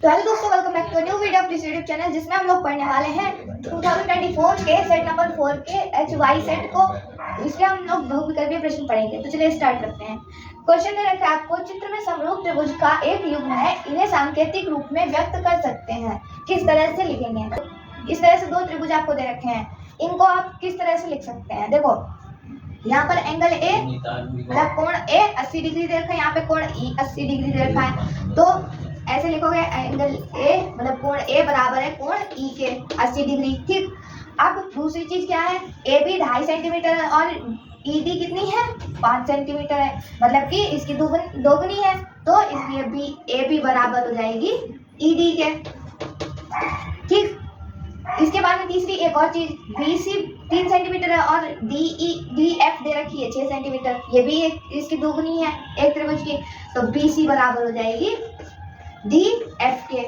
तो हेलो दोस्तों, welcome back to new video of this YouTube channel, जिसमें हम लोग पढ़ने वाले हैं 2024 के सेट नंबर 4 के एच वाई सेट को। इसके हम लोग बहुविकल्पीय प्रश्न पढ़ेंगे। तो चलिए स्टार्ट करते हैं। क्वेश्चन दे रखा है आपको, चित्र में समरूप त्रिभुज का एक युग्म है, इन्हें सांकेतिक रूप में व्यक्त कर सकते हैं, किस तरह से लिखेंगे? इस तरह से दो त्रिभुज आपको दे रखे हैं, इनको आप किस तरह से लिख सकते हैं? देखो यहाँ पर एंगल ए मतलब कोण ए 80 डिग्री दे रखा है, यहाँ पे कोण ई 80 डिग्री दे रखा है। तो ऐसे लिखोगे एंगल ए मतलब कोण ए बराबर है कोण ई के 80 डिग्री। ठीक। अब दूसरी चीज क्या है, ए बी 2.5 सेंटीमीटर है और ई डी कितनी है 5 सेंटीमीटर है, मतलब कि इसकी दोगुनी है। तो इसलिए बी ए बी बराबर हो जाएगी ई डी के। ठीक। इसके बाद में तीसरी एक और चीज, बी सी 3 सेंटीमीटर है और डी एफ दे रखी है 6 सेंटीमीटर, ये भी एक इसकी दोगुनी है एक त्रिभुज की। तो बी सी बराबर हो जाएगी डी एफ के।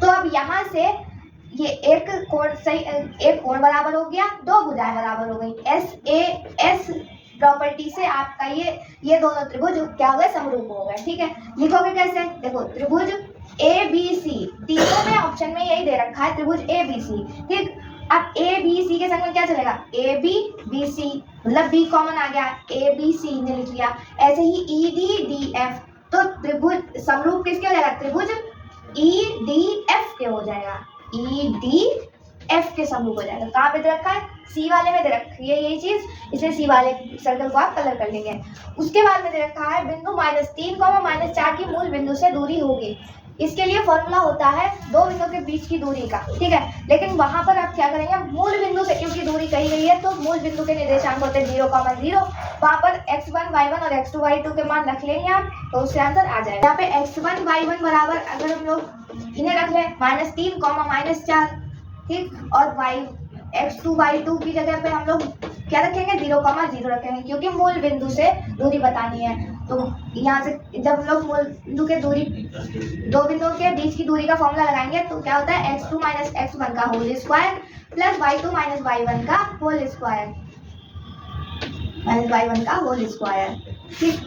तो अब यहाँ से ये एक कोण बराबर हो गया, दो भुजाएं बराबर हो गई। एस प्रॉपर्टी से आपका ये दोनों त्रिभुज क्या हो गए, समरूप हो गए। ठीक है, लिखोगे कैसे? देखो त्रिभुज ए बी सी, तीनों में ऑप्शन में यही दे रखा है त्रिभुज ए बी सी। ठीक। अब ए बी सी के संग में क्या चलेगा, ए बी बी सी, मतलब बी कॉमन आ गया, ए बी सी ने लिख लिया। ऐसे ही ई डी डी एफ, तो त्रिभुज समरूप किसके हो जाएगा, त्रिभुज ई डी एफ के हो जाएगा, ई डी एफ के समरूप हो जाएगा। कहाँ पे दे रखा है, सी वाले में दे रखी है यही चीज, इसलिए सी वाले सर्कल को आप कलर कर लेंगे। उसके बाद में दे रखा है बिंदु -3, -4 की मूल बिंदु से दूरी होगी। इसके लिए फॉर्मूला होता है दो बिंदु के बीच की दूरी का। ठीक है, लेकिन वहां पर आप क्या करेंगे, मूल बिंदु से क्योंकि दूरी कही गई है तो मूल बिंदु के निर्देशांक होते हैं 0,0। वहां पर x1 y1 और x2 y2 के मान रख लेंगे आप, तो उससे आंसर आ जाएगा। यहाँ पे x1 y1 बराबर अगर हम लोग इन्हें रख लें -3, -4, ठीक, और x2 y2 की जगह पे हम लोग क्या रखेंगे, 0,0 रखेंगे, क्योंकि मूल बिंदु से दूरी बतानी है। तो यहाँ से जब हम लोग मूल बिंदु के दूरी, दो बिंदुओं के बीच की दूरी का फॉर्मूला लगाएंगे तो क्या होता है, x2 - x1 का whole square plus y2 - y1 का होल स्क्वायर, y1 का होल स्क्वायर। ठीक।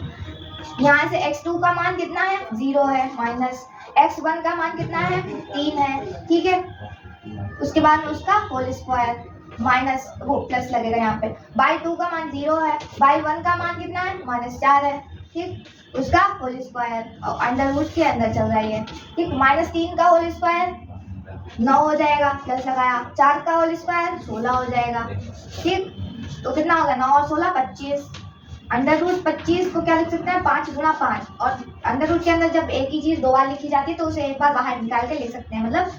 यहाँ से x2 का मान कितना है, 0 है, माइनस x1 का मान कितना है, 3 है। ठीक है, उसके बाद में उसका होल स्क्वायर माइनस वो प्लस लगेगा यहाँ पे। y2 का मान 0 है, y1 का मान कितना है, -4 है। ठीक, उसका होल स्क्वायर और अंडर रूट के अंदर चल रहा है। ठीक, -3 का होल स्क्वायर 9 हो जाएगा, प्लस लगाया 4 का होल स्क्वायर 16 हो जाएगा। ठीक, तो कितना होगा, 9 और 16 25। अंडर रूट 25 को क्या लिख सकते हैं, 5 गुणा 5, और अंडर रूट के अंदर जब एक ही चीज दो बार लिखी जाती है तो उसे एक बार बाहर निकाल के लिख सकते हैं, मतलब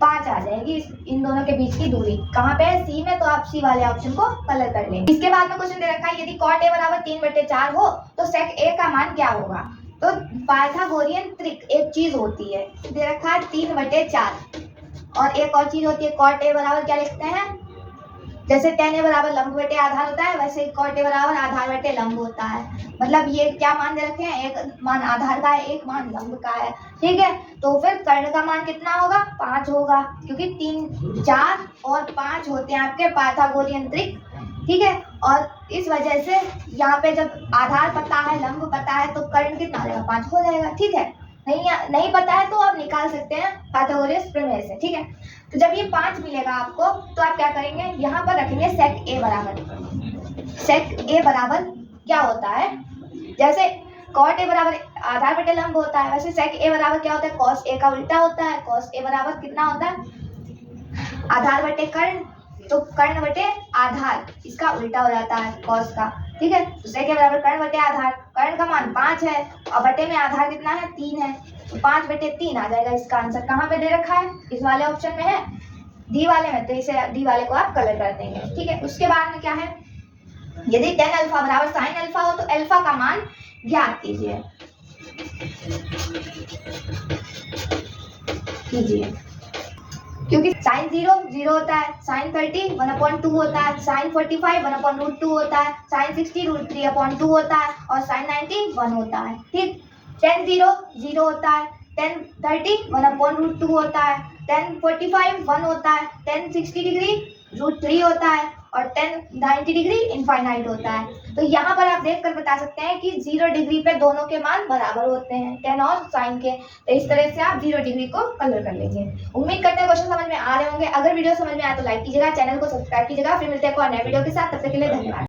5 आ जाएगी इन दोनों के बीच की दूरी। कहाँ पे है, सी में, तो आप सी वाले ऑप्शन को कलर कर लेंगे। इसके बाद में क्वेश्चन दे रखा है, यदि cot a बराबर 3/4 हो तो sec a का मान क्या होगा? तो पाइथागोरियन ट्रिक एक चीज होती है, दे रखा है 3/4, और एक और चीज होती है cot a बराबर क्या लिखते हैं, जैसे tan a बराबर लंब बटे आधार होता है, वैसे cot a बराबर आधार बटे लंब होता है। मतलब ये क्या मान दे रखे हैं, एक मान आधार का है, एक मान लंब का है। ठीक है, तो फिर कर्ण का मान कितना होगा, 5 होगा, क्योंकि 3, 4 और 5 होते हैं आपके पाइथागोरियन ट्रिक। ठीक है, और इस वजह से यहाँ पे जब आधार पता है, लंब पता है, तो कर्ण कितना आ जाएगा, 5 हो जाएगा। ठीक है, नहीं पता है तो आप निकाल सकते हैं पाइथागोरस प्रमेय से। ठीक है, तो जब ये 5 मिलेगा आपको तो आप क्या करेंगे, यहाँ पर रखेंगे sec a बराबर। sec a बराबर क्या होता है, जैसे cot a बराबर आधार बटे लंब होता है, वैसे sec a बराबर क्या होता है, cos a का उल्टा होता है। cos a बराबर कितना होता है, आधार बटे कर्ण, तो कर्ण बटे आधार, इसका उल्टा हो जाता है cos का। ठीक है, तो sec a बराबर कर्ण बटे आधार, कर्ण का मान 5 है और बटे में आधार कितना है, 3 है, तो 5/3 आ जाएगा इसका आंसर। कहाँ पे दे रखा है, इस वाले ऑप्शन में है, डी वाले में, तो इसे डी वाले को आप कलर कर देंगे। ठीक है, उसके बाद में क्या है, यदि tan अल्फा बराबर sin अल्फा हो तो अल्फा का मान ज्ञात कीजिए। क्योंकि sin 0 होता है, sin 30 1/2 होता है, sin 45 1/√2 होता है, sin 60 √3/2 होता है, और sin 90 1 होता है। ठीक, tan 0 होता है, tan 30 1/√2 होता है, tan 45 1 होता है, tan 60 डिग्री √3 होता है, और 90 डिग्री इनफाइनाइट होता है। तो यहाँ पर आप देख कर बता सकते हैं कि 0 डिग्री पे दोनों के मान बराबर होते हैं, tan और sin के। तो इस तरह से आप 0 डिग्री को कलर कर लेंगे। उम्मीद करते हैं क्वेश्चन समझ में आ रहे होंगे। अगर वीडियो समझ में आया तो लाइक कीजिएगा, चैनल को सब्सक्राइब कीजिएगा। फिर मिलते हैं एक और नए वीडियो के साथ, तब तक के लिए धन्यवाद।